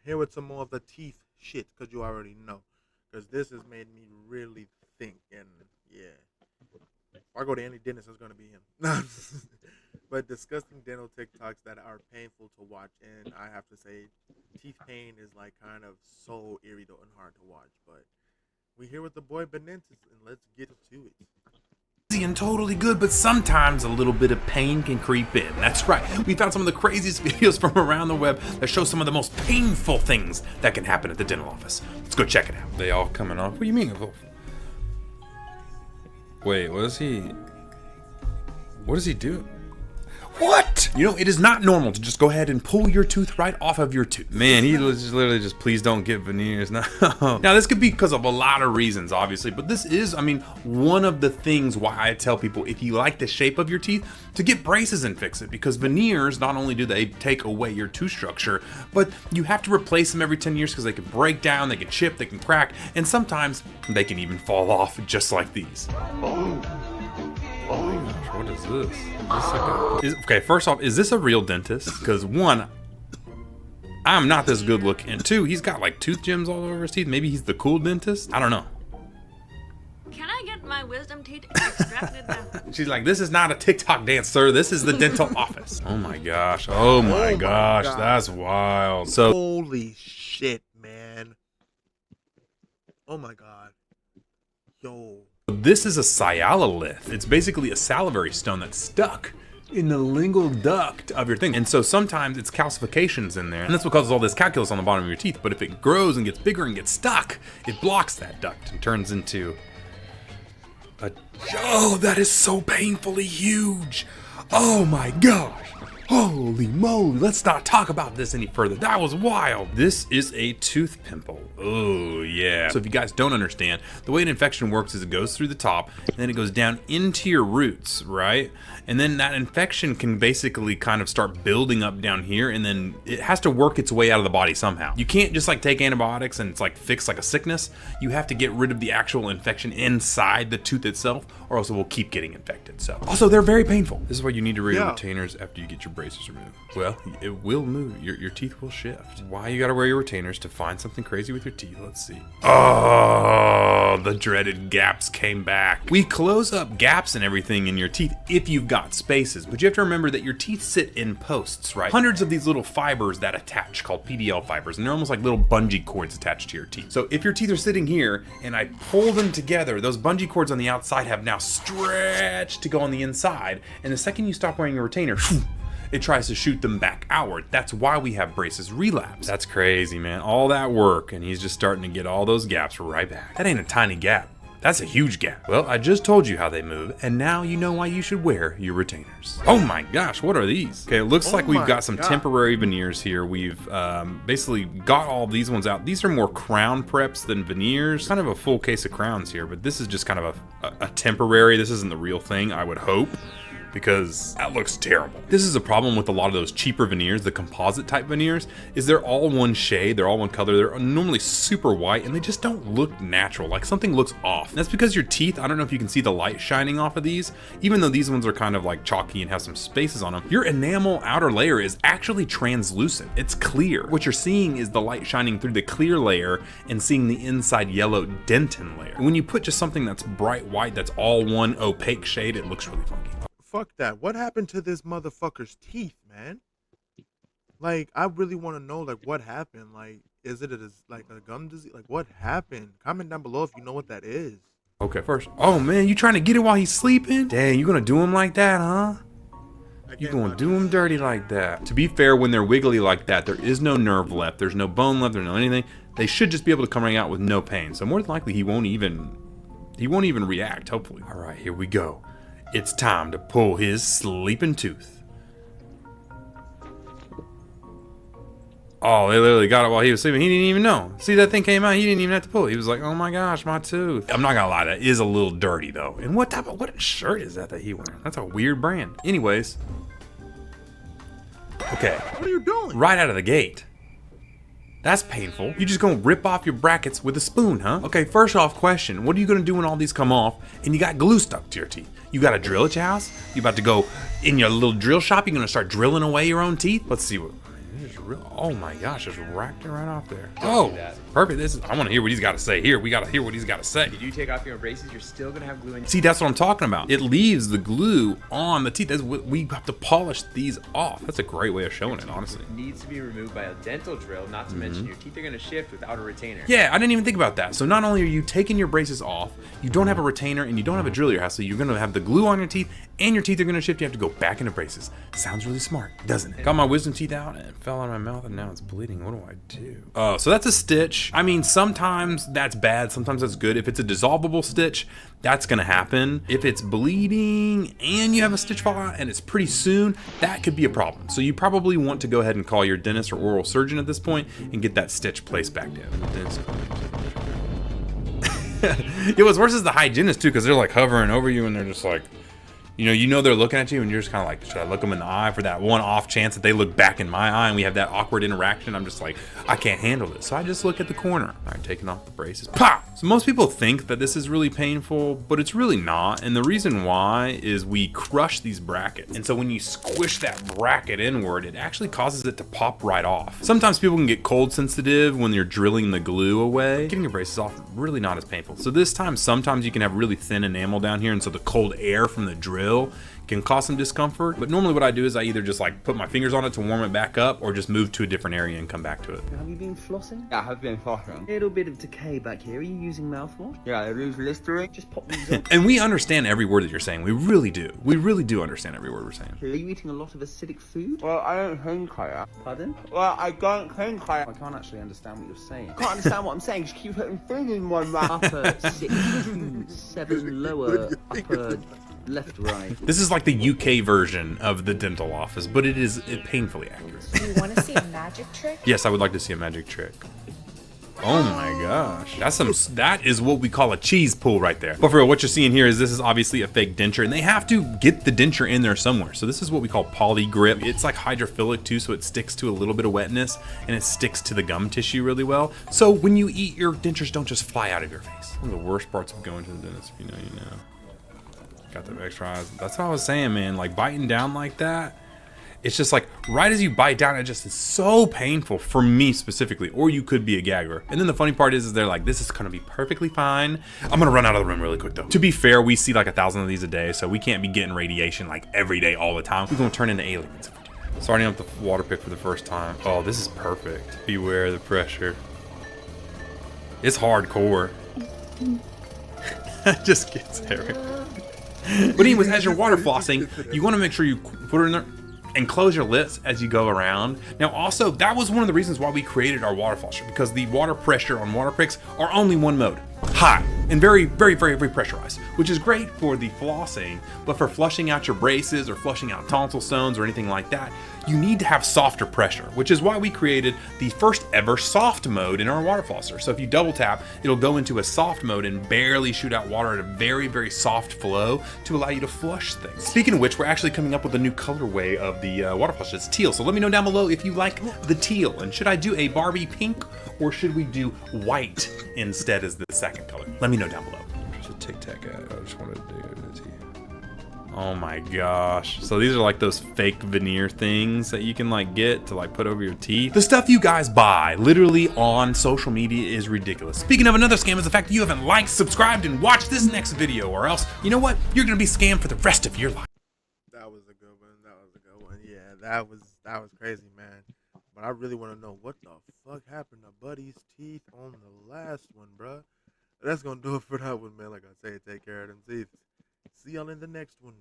Here with some more of the teeth shit, because you already know. Because this has made me really think, and yeah. If I go to any dentist, it's going to be him. But disgusting dental TikToks that are painful to watch, and I have to say, teeth pain is like kind of so irritating and hard to watch. But we here with the boy Benentis, and let's get to it. And totally good, but sometimes a little bit of pain can creep in. That's right. We found some of the craziest videos from around the web that show some of the most painful things that can happen at the dental office. Let's go check it out. They all coming off. What do you mean? Wait, what is he do? What? You know, it is not normal to just go ahead and pull your tooth right off of your tooth. Man, he literally just, please don't get veneers. No. Now, this could be because of a lot of reasons, obviously, but this is, one of the things why I tell people, if you like the shape of your teeth, to get braces and fix it, because veneers, not only do they take away your tooth structure, but you have to replace them every 10 years because they can break down, they can chip, they can crack, and sometimes they can even fall off just like these. Oh gosh, what is this? Okay, first off, is this a real dentist? Because one, I'm not this good looking, and two, he's got like tooth gems all over his teeth. Maybe he's the cool dentist? I don't know. Can I get my wisdom teeth extracted now? She's like, this is not a TikTok dance, sir. This is the dental office. Oh my gosh. Oh my gosh. That's wild. So holy shit, man. Oh my god. Yo. This is a sialolith. It's basically a salivary stone that's stuck in the lingual duct of your thing. And so sometimes it's calcifications in there, and that's what causes all this calculus on the bottom of your teeth. But if it grows and gets bigger and gets stuck, it blocks that duct and turns into a... Oh, that is so painfully huge. Oh my gosh. Holy moly, let's not talk about this any further. That was wild. This is a tooth pimple. Oh yeah. So if you guys don't understand, the way an infection works is it goes through the top, and then it goes down into your roots, right? And then that infection can basically kind of start building up down here, and then it has to work its way out of the body somehow. You can't just like take antibiotics and it's like fix like a sickness. You have to get rid of the actual infection inside the tooth itself, or else it will keep getting infected. So also, they're very painful. This is why you need to wear your retainers after you get your braces removed. Well, it will move. Your teeth will shift. Why you gotta wear your retainers? To find something crazy with your teeth. Let's see. Oh, the dreaded gaps came back. We close up gaps and everything in your teeth if you've got spaces, but you have to remember that your teeth sit in posts, right? Hundreds of these little fibers that attach, called PDL fibers, and they're almost like little bungee cords attached to your teeth. So if your teeth are sitting here and I pull them together, those bungee cords on the outside have now stretched to go on the inside, and the second you stop wearing a retainer, it tries to shoot them back outward. That's why we have braces relapse. That's crazy, man. All that work, and he's just starting to get all those gaps right back. That ain't a tiny gap. That's a huge gap. Well, I just told you how they move, and now you know why you should wear your retainers. Oh my gosh, what are these? Okay, it looks like we've got some temporary veneers here. We've basically got all these ones out. These are more crown preps than veneers. Kind of a full case of crowns here, but this is just kind of a temporary. This isn't the real thing, I would hope, because that looks terrible. This is a problem with a lot of those cheaper veneers, the composite type veneers, is they're all one shade, they're all one color, they're normally super white, and they just don't look natural, like something looks off. And that's because your teeth, I don't know if you can see the light shining off of these, even though these ones are kind of like chalky and have some spaces on them, your enamel outer layer is actually translucent, it's clear. What you're seeing is the light shining through the clear layer and seeing the inside yellow dentin layer. When you put just something that's bright white, that's all one opaque shade, it looks really funky. Fuck that. What happened to this motherfucker's teeth, man? Like, I really want to know, like, what happened. Like, is it like a gum disease? Like, what happened? Comment down below if you know what that is. Okay, first. Oh, man, you trying to get it while he's sleeping? Dang, you gonna do him like that, huh? You gonna do him dirty like that. To be fair, when they're wiggly like that, there is no nerve left. There's no bone left. There's no anything. They should just be able to come right out with no pain. So more than likely, he won't even react, hopefully. All right, here we go. It's time to pull his sleeping tooth. Oh, they literally got it while he was sleeping. He didn't even know. See, that thing came out. He didn't even have to pull it. He was like, oh my gosh, my tooth. I'm not gonna lie, that is a little dirty though. And what shirt is that he wearing? That's a weird brand. Anyways. Okay. What are you doing? Right out of the gate. That's painful. You just gonna rip off your brackets with a spoon, huh? Okay, first off, question. What are you gonna do when all these come off and you got glue stuck to your teeth? You got a drill at your house? You about to go in your little drill shop? You gonna start drilling away your own teeth? Let's see what... just real. Oh my gosh, just racked it right off there. Oh, perfect. I want to hear what he's got to say here. We got to hear what he's got to say. If you take off your braces, you're still gonna have glue in. See, that's what I'm talking about. It leaves the glue on the teeth. We have to polish these off. That's a great way of showing it, honestly. It needs to be removed by a dental drill, not to mention your teeth are gonna shift without a retainer. Yeah, I didn't even think about that. So not only are you taking your braces off, you don't have a retainer and you don't have a drill in your house, so you're gonna have the glue on your teeth and your teeth are gonna shift. You have to go back into braces. Sounds really smart, doesn't it? Got my wisdom teeth out and it fell out of my mouth and now it's bleeding. What do I do? Oh, so that's a stitch. I mean, sometimes that's bad, sometimes that's good. If it's a dissolvable stitch, that's gonna happen. If it's bleeding and you have a stitch fall out and it's pretty soon, that could be a problem. So you probably want to go ahead and call your dentist or oral surgeon at this point and get that stitch placed back down. What's worse is the hygienist too, because they're like hovering over you and they're just like, you know they're looking at you and you're just kind of like, should I look them in the eye for that one off chance that they look back in my eye and we have that awkward interaction? I'm just like, I can't handle this. So I just look at the corner. All right, taking off the braces. Pop! So most people think that this is really painful, but it's really not. And the reason why is we crush these brackets. And so when you squish that bracket inward, it actually causes it to pop right off. Sometimes people can get cold sensitive when you're drilling the glue away. Getting your braces off, really not as painful. So this time, sometimes you can have really thin enamel down here. And so the cold air from the drill can cause some discomfort, but normally what I do is I either just like put my fingers on it to warm it back up or just move to a different area and come back to it. Have you been flossing? Yeah, I have been flossing. A little bit of decay back here. Are you using mouthwash? Yeah, I lose Listerine. Just pop these on. And we understand every word that you're saying. We really do. We really do understand every word we're saying. Are you eating a lot of acidic food? Well, I don't think I am. Pardon? Well, I don't think I am. I can't actually understand what you're saying. I can't understand what I'm saying. Just keep putting food in my mouth. Upper 6, 2, 7, lower, upper, left, right. This is like the UK version of the dental office, but it is painfully accurate. Do you want to see a magic trick? Yes, I would like to see a magic trick. Oh my gosh. That is what we call a cheese pool right there. But for real, what you're seeing here is this is obviously a fake denture and they have to get the denture in there somewhere. So this is what we call poly grip. It's like hydrophilic too, so it sticks to a little bit of wetness and it sticks to the gum tissue really well. So when you eat, your dentures don't just fly out of your face. One of the worst parts of going to the dentist, if you know, you know. Got the extra eyes. That's what I was saying, man. Like biting down like that, it's just like right as you bite down, it just is so painful for me specifically, or you could be a gagger. And then the funny part is they're like, this is gonna be perfectly fine. I'm gonna run out of the room really quick though. To be fair, we see like 1,000 of these a day, so we can't be getting radiation like every day all the time. We're gonna turn into aliens. Starting up the water pick for the first time. Oh, this is perfect. Beware the pressure. It's hardcore. It just gets hairy. But anyways, as you're water flossing, you want to make sure you put it in there and close your lips as you go around. Now also, that was one of the reasons why we created our water flosser, because the water pressure on water picks are only one mode, high, and very, very, very, very pressurized, which is great for the flossing, but for flushing out your braces or flushing out tonsil stones or anything like that, you need to have softer pressure, which is why we created the first ever soft mode in our water flosser. So if you double tap, it'll go into a soft mode and barely shoot out water at a very, very soft flow to allow you to flush things. Speaking of which, we're actually coming up with a new colorway of the water flosser. It's teal. So let me know down below if you like the teal. And should I do a Barbie pink or should we do white instead as the second color? Let me know down below. Just a Tic Tac ad. I just wanted to do it. Oh my gosh. So these are like those fake veneer things that you can like get to like put over your teeth. The stuff you guys buy literally on social media is ridiculous. Speaking of another scam is the fact that you haven't liked, subscribed, and watched this next video, or else, you know what? You're gonna be scammed for the rest of your life. That was a good one. That was a good one. Yeah, that was crazy, man. But I really want to know what the fuck happened to Buddy's teeth on the last one, bruh. That's gonna do it for that one, man. Like I say, take care of them teeth. See y'all in the next one.